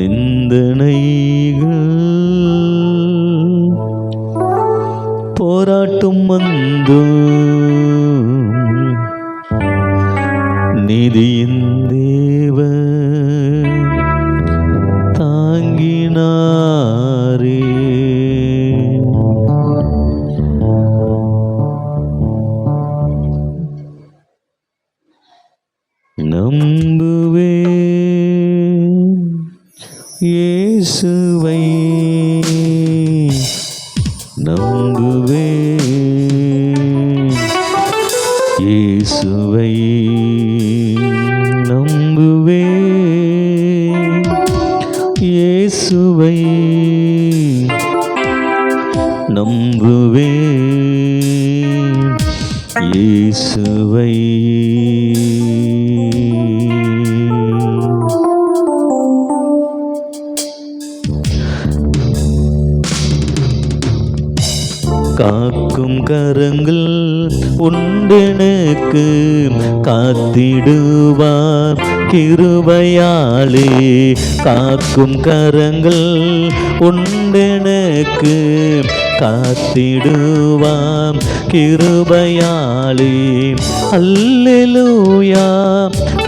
நிந்தனைகள் போராட்டம் வந்தும் நீதியின் தேவன் தாங்கினாரே. நம்புவேன் இயேசுவை, நம்புவேன் இயேசுவை, நம்புவேன் இயேசுவை, நம்புவேன் இயேசுவை. காக்கும் கரங்கள் உண்டெனக்கு காத்திடுவார் கிருபையாலே. காக்கும் கரங்கள் உண்டெனக்கு காத்திடுவாம் கிருபையாலே. அல்லேலூயா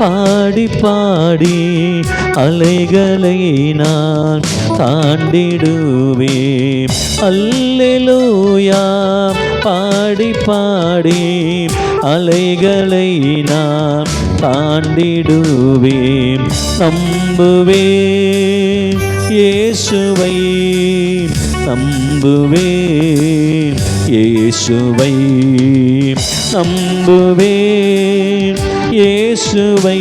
பாடி பாடி அலைகளை நான் தாண்டிடுவேன். அல்லேலூயா பாடி பாடி அலைகளை நான் தாண்டிடுவேன். நம்புவேன் இயேசுவை, நம்புவேன் இயேசுவை, நம்புவேன் இயேசுவை,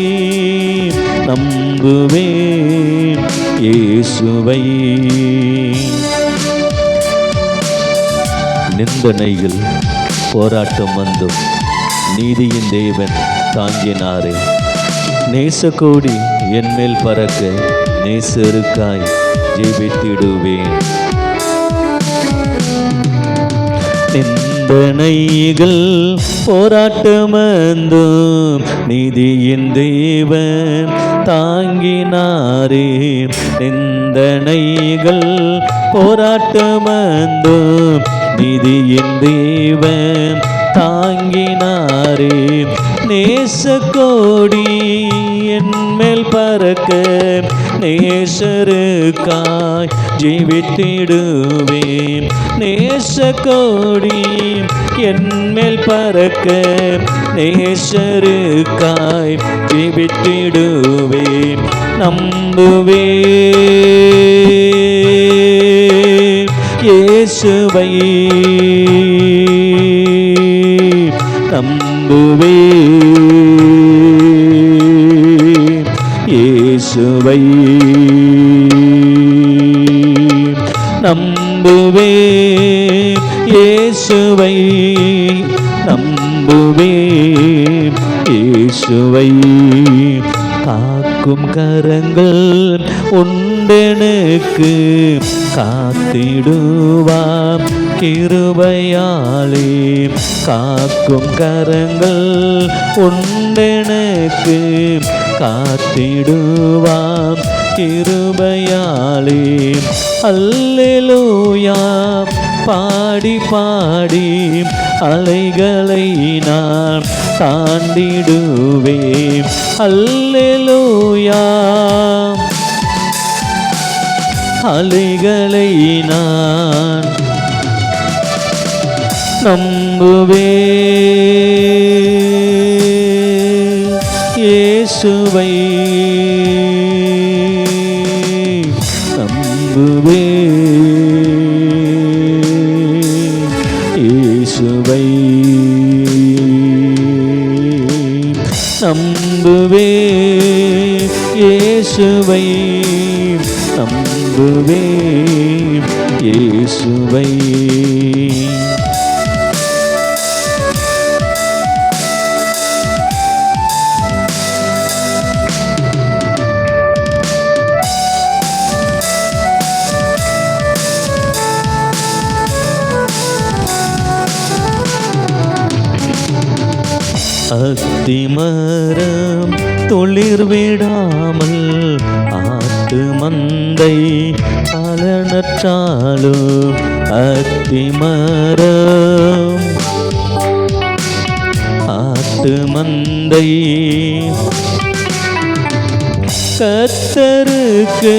நம்புவேன் இயேசுவை. நிந்தனைகள் போராட்டம் வந்தும் நீதியின் தேவன் தாங்கினாரே. நேசக்கோடி என் மேல் பறக்க நேசருக்காய் ஜெபித்திடுவேன். நிந்தனைகள் போராட்டம் வந்தும் நீதியின் தேவன் தாங்கினாரே. நிந்தனைகள் போராட்டம் வந்தும் நீதியின் தேவன் தாங்கினாரே. நேசக்கோடி என் மேல் பறக்க நேசருக்காய் ஜீவித்திடுவேன். நேசக்கோடி என் மேல் பறக்க நேசருக்காய் ஜீவித்திடுவேன். நம்புவேன் இயேசுவை, நம்புவேன் இயேசுவை, நம்புவேன் இயேசுவை, நம்புவேன் இயேசுவை. காக்கும் கரங்கள் உண்டெனக்கு காத்திடுவாம் கிருபையாலே. காக்கும் கரங்கள் உண்டெனக்கு காத்திடுவாம் கிருபையாலே. அல்லேலூயா பாடி பாடி அலைகளை நான் தாண்டிடுவேன். அல்லேலூயா அலைகளை நான் நம்புவேன் இயேசுவை, நம்புவேன் இயேசுவை, நம்புவேன் இயேசுவை, நம்புவேன் இயேசுவை. அத்திமரம் துளிர் விடாமல் ஆத்து மந்தை பலனற்றாலும் அத்திமரம் ஆட்டு மந்தை கர்த்தருக்கு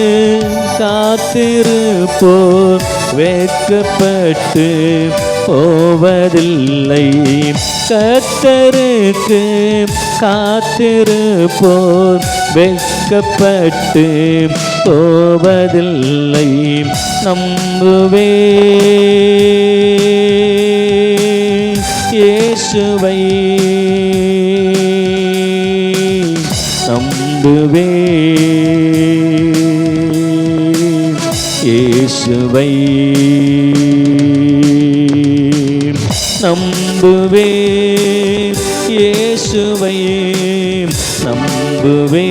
காத்திருப்போர் வெட்கப்பட்டு போவதில்லை. கர்த்தருக்கு காத்திருப்போர் வெட்கப்பட்டு போவதில்லை. நம்புவே இயேசுவை, நம்புவே இயேசுவை, நம்புவே இயேசுவை, நம்புவே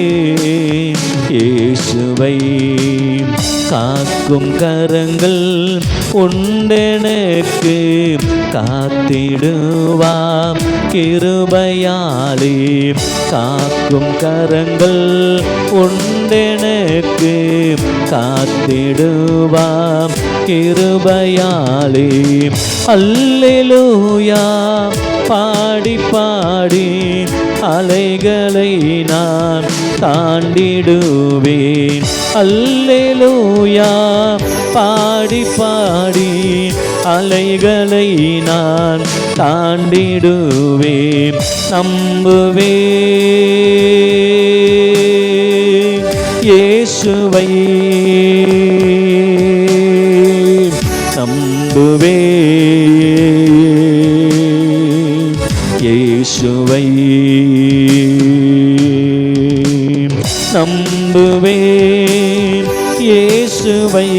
இயேசுவை. காக்கும் கரங்கள் உண்டெனக்கு காத்திடுவாம் கிருபையாலே. காக்கும் கரங்கள் உண்டெனக்கு காத்திடுவாம் கிருபையாலே. அல்லேலூயா பாடி பாடி அலைகளை நான் தாண்டிடுவேன். அல்லேலூயா பாடி பாடி அலைகளை நான் தாண்டிடுவேன். நம்புவே இயேசுவை, நம்புவே இயேசுவை, நம்புவே இயேசுவை,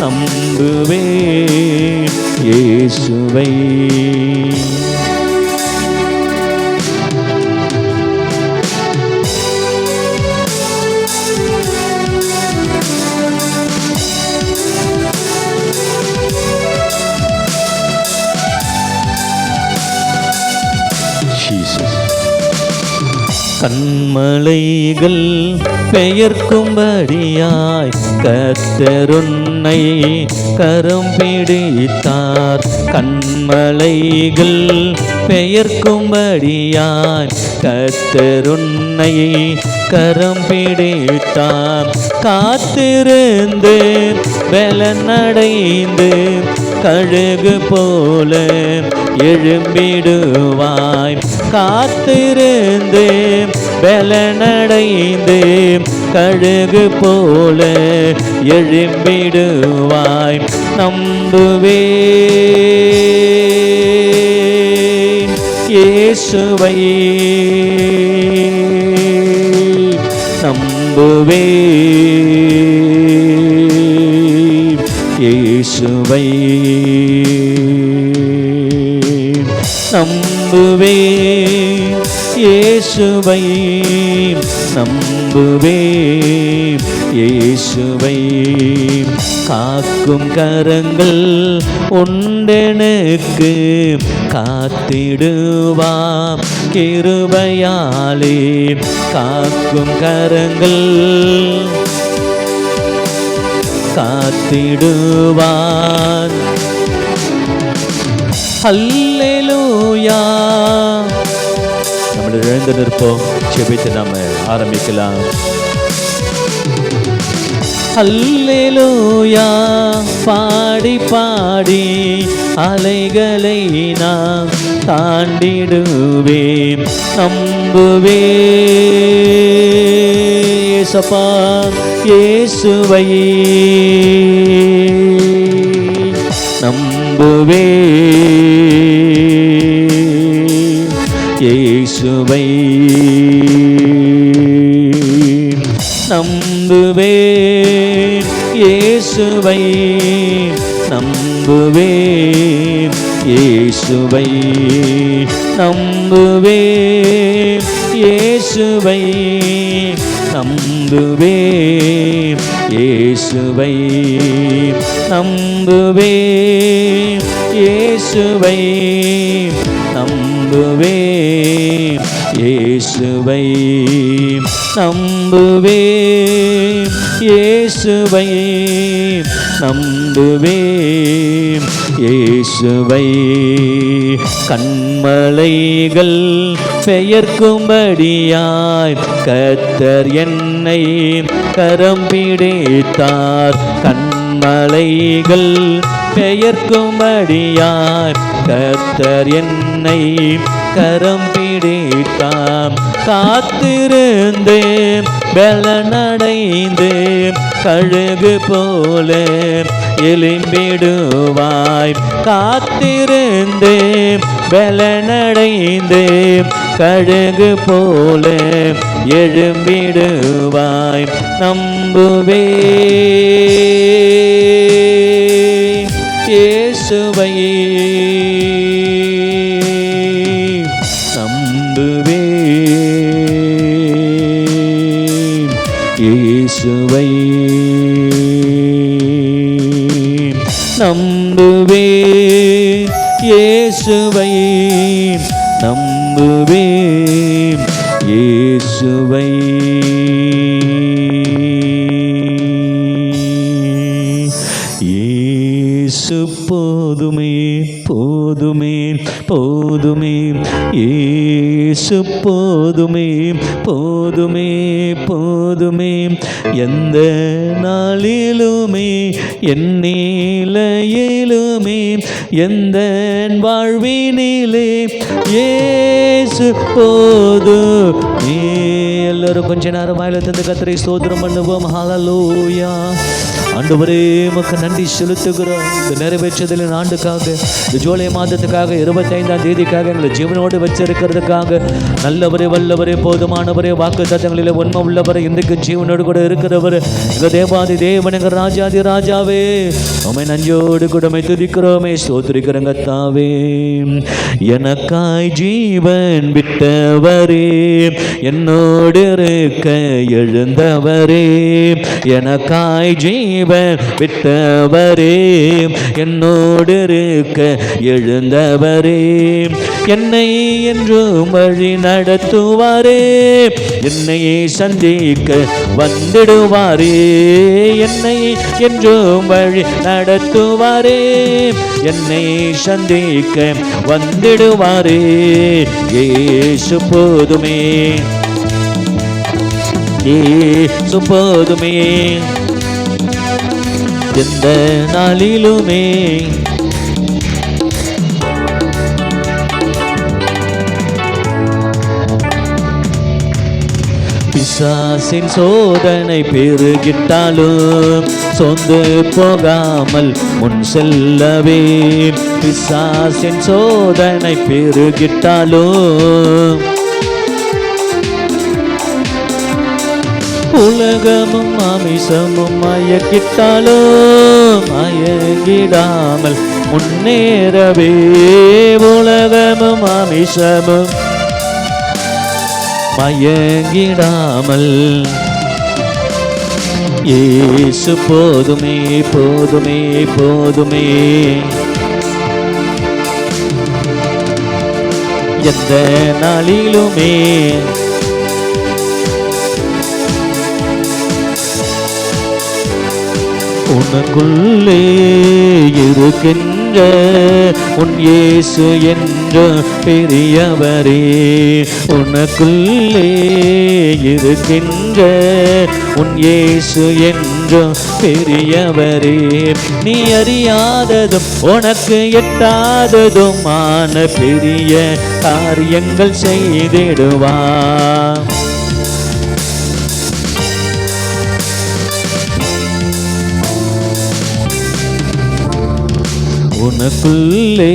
நம்புவே இயேசுவை. கண்மலைகள் பெயர்க்கும்படியாய் கர்த்தர் உன்னை கரம் பிடித்தார். கண்மலைகள் பெயர்க்கும்படியாய் கர்த்தர் உன்னை கரம் பிடித்தார். காத்திருந்து பலனடைந்து கழுகு போல எழும்பிடுவாய். காத்திருந்து பலனடைந்து கழுகு போல எழும்பிடுவாய். நம்புவே இயேசுவை, நம்புவே இயேசுவை, நம்புவே இயேசுவை, நம்புவே இயேசுவை. காக்கும் கரங்கள் உண்டெனக்கு காத்திடுவாம் கிருபையாலே. காக்கும் கரங்கள் காத்திடுவான். அல்லேலூயா. நம்ம எழுந்து நிற்போம், செபித்து நாம ஆரம்பிக்கலாம். அல்லேலூயா பாடி பாடி அலைகளை நாம் தாண்டிடுவேன். நம்புவே இயேசப்பா இயேசுவை, நம்புவே இயேசுவை, நம்புவே இயேசுவை, நம்புவே இயேசுவை, நம்புவே இயேசுவை, நம்புவே இயேசுவை, நம்புவே இயேசுவை, நம்புவே இயேசுவை, நம்புவே இயேசுவை நம்புவேன். இயேசுவை கண்மலைகள் பெயர்க்கும்படியாய் கர்த்தர் என்னை கரம் பிடித்தார். கண்மலைகள் பெயர்க்கும்படியாய் கர்த்தர் என்னை கரம் பிடித்தார். காத்திருந்து பலனடைந்து கழுகு போல எழும்பிடுவாய். காத்திருந்து பலனடைந்து கழுகு போல எழும்பிடுவாய். நம்புவே இயேசுவை நம்புவே இயேசுவை நம்புவே இயேசுவை நம்புவே இயேசுவை. இயேசு போதுமே போதுமே போதுமே. இயேசு போதுமே போதுமே போதுமே. எந்த நாளிலுமே என் நிலையிலுமே எந்த வாழ்வினிலே இயேசு போதுமே. எல்லாரும் கொஞ்ச நேரம் வாயில தந்து கர்த்தரை ஸ்தோத்திரம் பண்ணுவோம். ஹல்லேலூயா. ஆண்டவரே உமக்கு நன்றி செலுத்துகிறோம். இந்த நிறைவேற்றதில் ஆண்டுக்காக, இந்த ஜூலை மாதத்துக்காக, 25ஆம் தேதிக்காக எங்களை ஜீவனோடு வச்சிருக்கிறதுக்காக நல்லவரே வல்லவரே போதுமானவரே வாக்கு தத்தங்களில் உண்மை உள்ளவரே இன்றைக்கு ஜீவனோடு கூட இருக்கிறவர் எங்கள் தேவாதி தேவன் எங்கள் ராஜாதி ராஜாவே உம்மை நஞ்சோடு கூடமை துதிக்கிறோமே ஸ்தோத்திரிக்கிறோங்க தாவே. எனக்காய் ஜீவன் விட்டவரே என்னோடு இருக்க எழுந்தவரே. எனக்காய் ஜீவன் விட்டவரே என்னோடு இருக்க எழுந்தவரே. என்னை என்றும் வழி நடத்துவாரே. என்னையே சந்திக்க வந்திடுவாரே. என்னை என்றும் வழி நடத்துவாரே. என்னை சந்திக்க வந்திடுவாரே. இயேசு போதுமே இயேசு போதுமே. எந்த நாளிலுமே பிசாசின் சோதனை பெருகிட்டாலும் சொந்து போகாமல் முன் செல்லவே. பிசாசின் சோதனை பெருகிட்டாலும் உலகமும் மாமிசமும் மயக்கிட்டாலும் மயங்கிடாமல் முன்னேறவே. உலகமும் மாமிசமும் மயங்கிடாமல் இயேசு போதுமே போதுமே போதுமே. எந்த நாளிலுமே உனக்குள்ளே இருக்கின்ற உன் இயேசு என்ற பெரியவரே. உனக்குள்ளே இருக்கின்ற உன் இயேசு என்ற பெரியவரே. நீ அறியாததும் உனக்கு எட்டாததுமான பெரிய காரியங்கள் செய்திடுவார். உனக்குள்ளே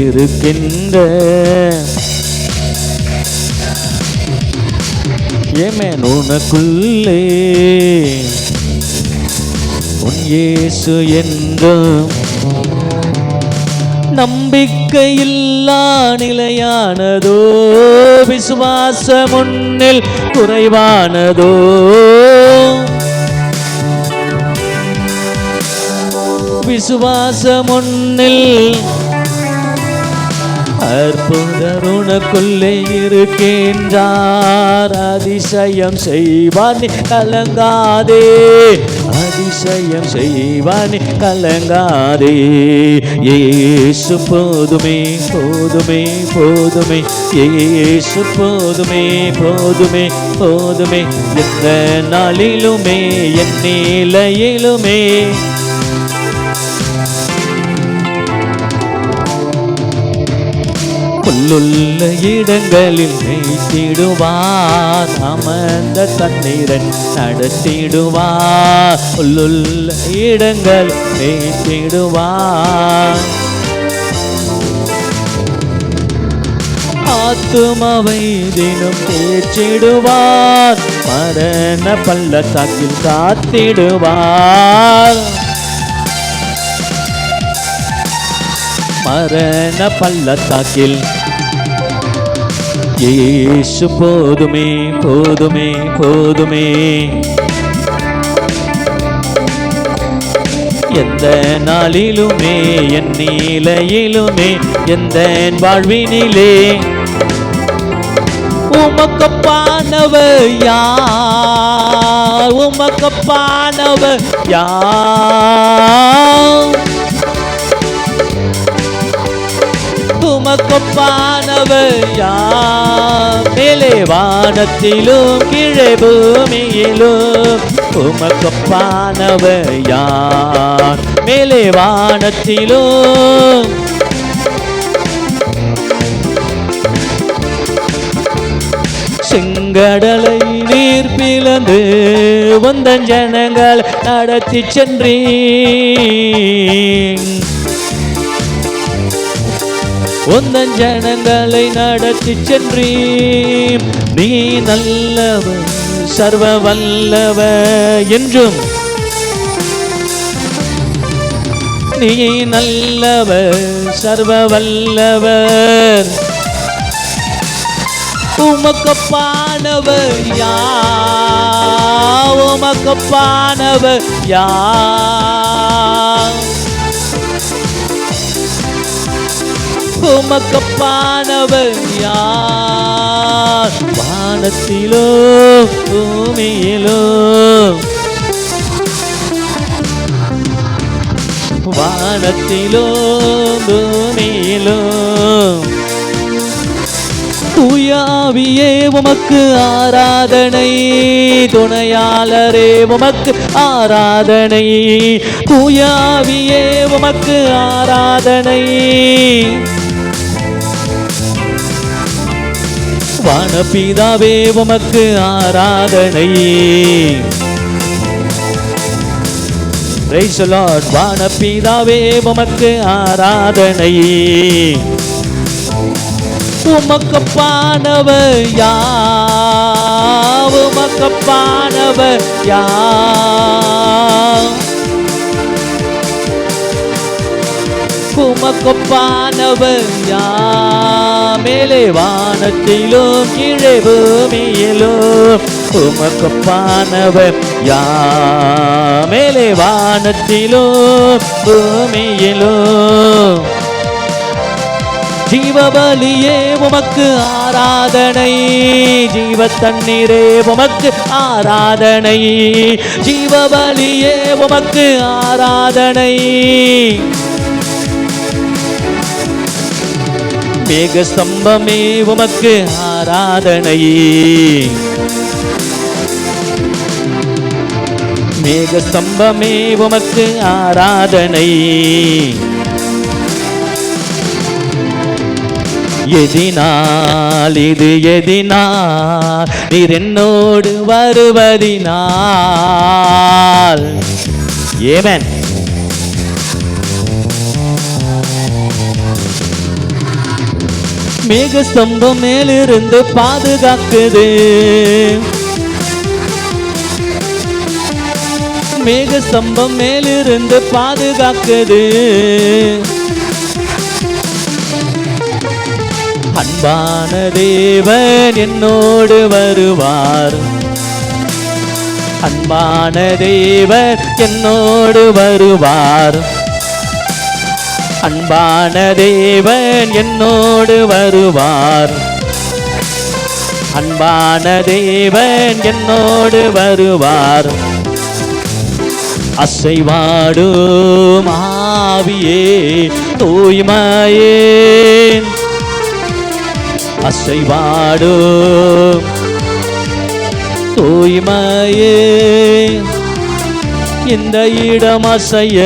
இருக்கின்ற ஏமேன் உனக்குள்ளே உன் இயேசு என்றும் நம்பிக்கையில்லா நிலையானதோ விசுவாசம் உன்னில் குறைவானதோ. விசுவாசம் உன்னில் அற்புதர் உனக்குள்ளே இருக்கின்றார். அதிசயம் செய்வார் நீ கலங்காதே, அதிசயம் செய்வார் நீ கலங்காதே. இயேசு போதுமே போதுமே போதுமே, இயேசு போதுமே போதுமே போதுமே. எந்த நாளிலுமே என் நிலையிலுமே புல்லுள்ள இடங்களில் மேய்த்திடுவார், அமர்ந்த தண்ணீரன் நடத்திடுவார். புல்லுள்ள இடங்கள் மேய்த்திடுவார். ஆத்துமாவை தினம் தேற்றிடுவார், மரண பள்ளத்தாக்கில் காத்திடுவார். மரண பள்ளத்தாக்கில் இயேசு போதுமே போதுமே போதுமே. எந்த நாளிலுமே என் நிலையிலுமே எந்த வாழ்வினிலே உமக்கப்பானவர் யார், உமக்கப்பானவர் யார், உமக்கப்பானவர் யார். மேலே வானத்திலும் கீழே பூமியிலும் உமக்கப்பானவர் யார். மேலே வானத்திலும் செங்கடலை நீர் பிளந்து வந்தன் ஜனங்கள் நடத்தி சென்றீர். உந்தன் ஜனங்களை நடத்தி சென்றீர். நீ நல்லவர் சர்வ வல்லவர் என்றும், நீ நல்லவர் சர்வ வல்லவர். உமக்கப்பானவர் யார், உமக்கப்பானவர் யார், உமக்கப்பானவர் யார். வானத்திலோ பூமியிலோ, வானத்திலோ பூமியிலோ தூயாவியே உமக்கு ஆராதனை, துணையாளரே உமக்கு ஆராதனை, தூயாவியே உமக்கு ஆராதனை. வானபிதாவே உமக்கு ஆராதனை. Praise the Lord. வானபிதாவே உமக்கு ஆராதனை. உமக்கப்பானவர் யார், உமக்கப்பானவர் யார், உமக்கப்பானவர் யார். மேலே வானத்திலும் கீழே பூமியிலும் உமக்கப்பானவர் யார். மேலே வானத்திலும் பூமியிலும் ஜீவபலியே உமக்கு ஆராதனை, ஜீவ தண்ணீரே உமக்கு ஆராதனை, ஜீவபலியே உமக்கு ஆராதனை. மேகஸ்தம்பமே உமக்கு ஆராதனை, மேகஸ்தம்பமே உமக்கு ஆராதனை. எதினால் இது எதினால் நீர் என்னோடு வருவதினால். ஆமென். மேகஸ்தம்பம் மேலிருந்து பாதுகாக்குது, மேகஸ்தம்பம் மேலிருந்து பாதுகாக்குது. அன்பான தேவன் என்னோடு வருவார், அன்பான தேவன் என்னோடு வருவார். அன்பான தேவன் என்னோடு வருவார். அன்பான தேவன் என்னோடு வருவார். அசைவாடும் ஆவியே தூய்மையே, அசைவாடும் தூய்மையே, இந்த இடம் அசைய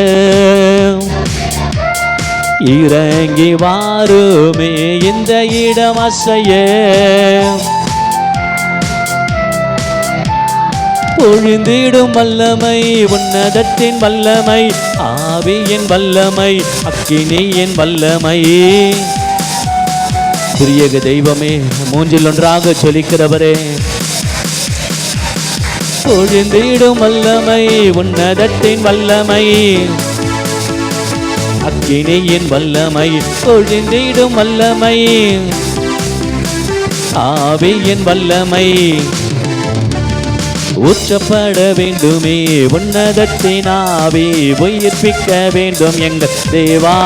இறங்கி வாருமே, இந்த இடம் அசைய பொழிந்திடும் வல்லமை, உன்னதத்தின் வல்லமை, ஆவியின் வல்லமை, அக்கினியின் வல்லமை. பிரியக தெய்வமே, மூன்றில் ஒன்றாக சொல்லிக்கிறவரே, பொழிந்திடும் வல்லமை, உன்னதத்தின் வல்லமை, அக்கினியின் வல்லமை, பொழிந்திடும் வல்லமை, ஆவியின் வல்லமை ஊற்றப்பட வேண்டுமே, உன்னதத்தின் ஆவி உயிர்ப்பிக்க வேண்டும் எங்கள் தேவா.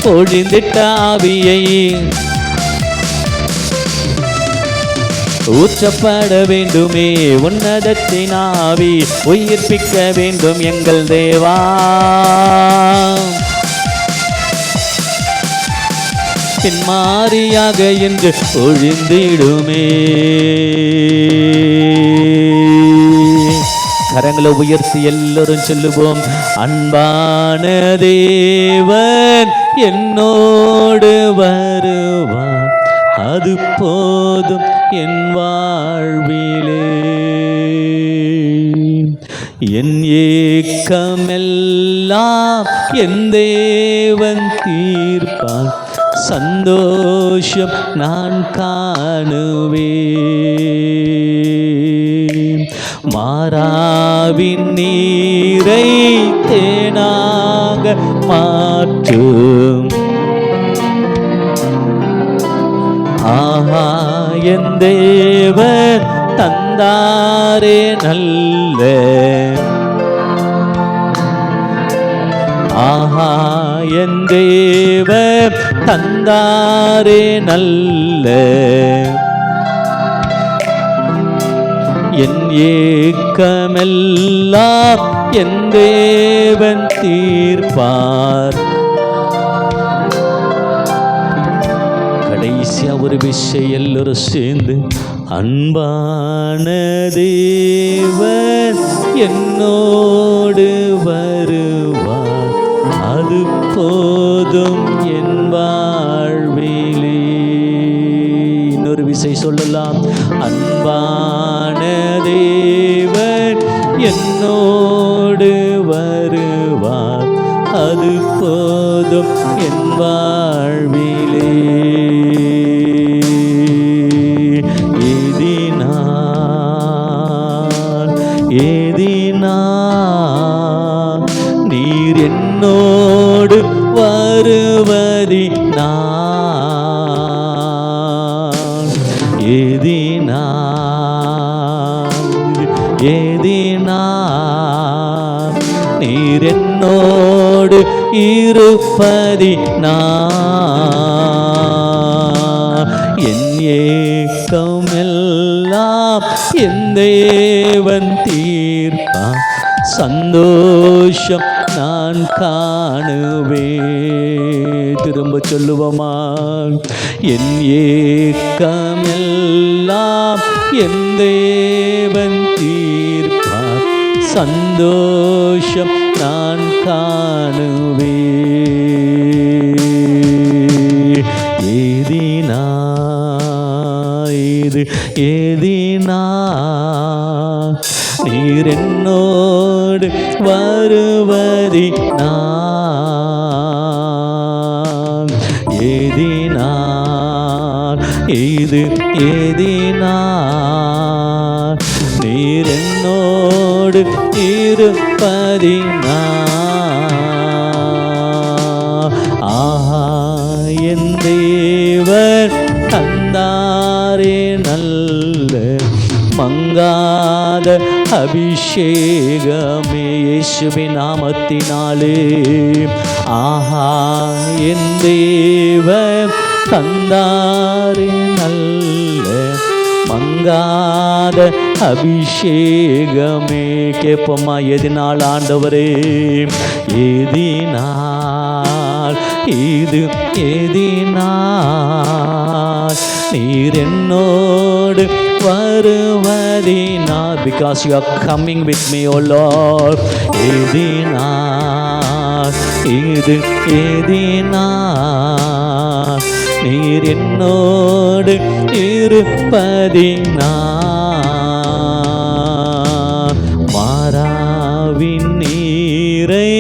பொழிந்திட்ட ஆவியை ஊற்றப்பட வேண்டுமே, உன்னதத்தின் ஆவி உயிர்ப்பிக்க வேண்டும் எங்கள் தேவா. மாறியாக என்று பொழிந்திடுமே. கரங்களை உயர்த்தி எல்லோரும் சொல்லுவோம், அன்பான தேவன் என்னோடு வருவார், அது போதும் என் வாழ்விலே. என் ஏக்கமெல்லாம் என் தேவன் தீர்ப்பான், சந்தோஷம் நான் காணுவேன். மாறாவின் நீரை தேனாக மாற்றும், ஆஹா என் தேவன் தந்தாரே நல்ல, ஆஹா என் தேவன் தந்தாரே நல்ல. என் ஏக்கமெல்லாம் என் தேவன் தீர்ப்பார். கடைசியா ஒரு விஷயம் எல்லோரும் சேர்ந்து, அன்பான தேவன் என்னோடு வருவார், அது போதும் என் வாழ்விலே. இன்னொரு விஷயம் சொல்லலாம், அன்பான தேவன் என்னோடு வருவார், அது போதும் என் வாழ்விலே. ஏதினால் நீர் என்னோடு வருவதினால், ஏதினால் நீர் என்னோடு இருப்பதினால், என் ஏக்கமெல்லாம் என் தேவன் தீர்ப்பான், சந்தோஷம் நான் காணுவேன். திரும்ப சொல்லுவோமா, என் ஏக்கமெல்லாம் என் தேவன் தீர்ப்பான், சந்தோஷம் நான் காணுவேன். ஏதினால் நீர் என்னோடு வருவதினால், ஏதினால் நீர் என்னோடு இருப்பதினால், ஆஹா என் தேவன் தந்தாரே நல்ல, மங்காத அபிஷேகமே இயேசுவின் நாமத்தினாலே. ஆஹா, என் தேவன் தந்தாரே நல்ல மங்காத அபிஷேகமே. கேட்போமா, எதினால் ஆண்டவரே, எதினால், இது எதினால் நீர் என்னோடு வருவதினா. Because you are coming with me, O Lord. எதினால், இது எதினால் நீர் என்னோடு இருப்பதினா. மாறாவின் நீரை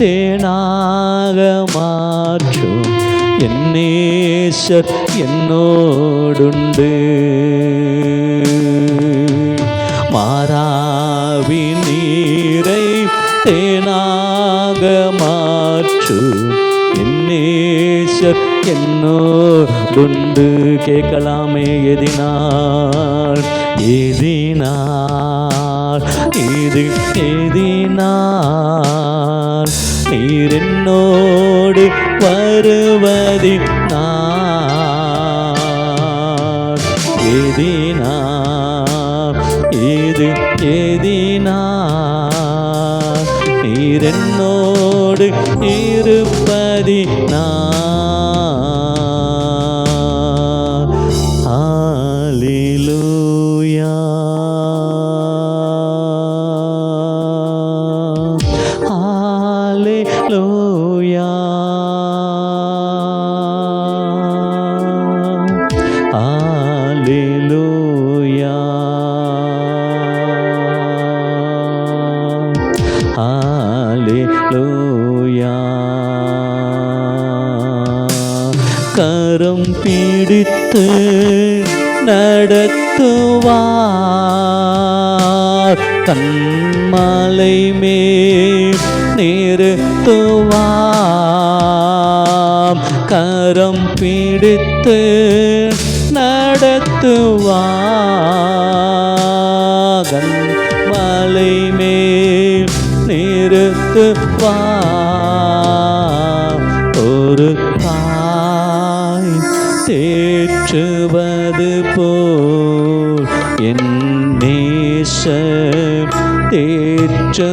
தேனாக மாற்றும் என் நேசர் என்னோடுண்டு. மாறாவின் நீரை தேனாக மாற்றும் என் நேசர் என்னோடுண்டு. கேட்கலாமே, எதினால், எதினால், இது எதினால் நீர் என்னோடு வருவதினால். எதினால், இது எதினால் நீர் என்னோடு இருப்பதினால். ஹல்லேலூயா, ஹல்லேலூயா, ஹல்லேலூயா, ஹல்லேலூயா. கரம் பிடித்து நடத்துவார், கண்மலை மேல் நிறுத்துவார். கரம் பிடித்து நடத்துவார், கண்மலை மேல் நிறுத்துவார். ஒரு தாய் தேற்றுவது போல் என் நேசர் தேற்றுவார்.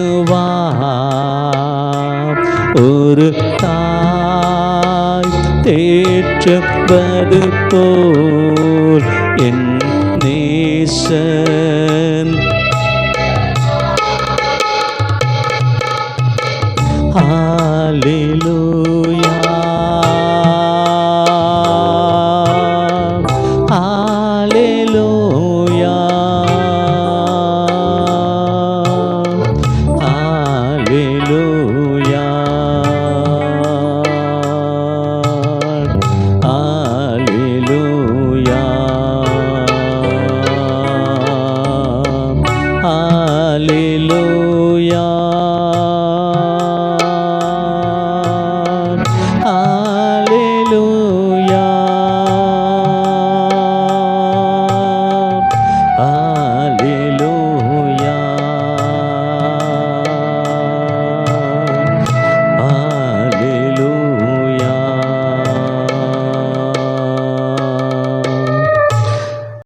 ஒரு தாய் தேற்றுவது போல் என் நேசன். ஹல்லேலூயா,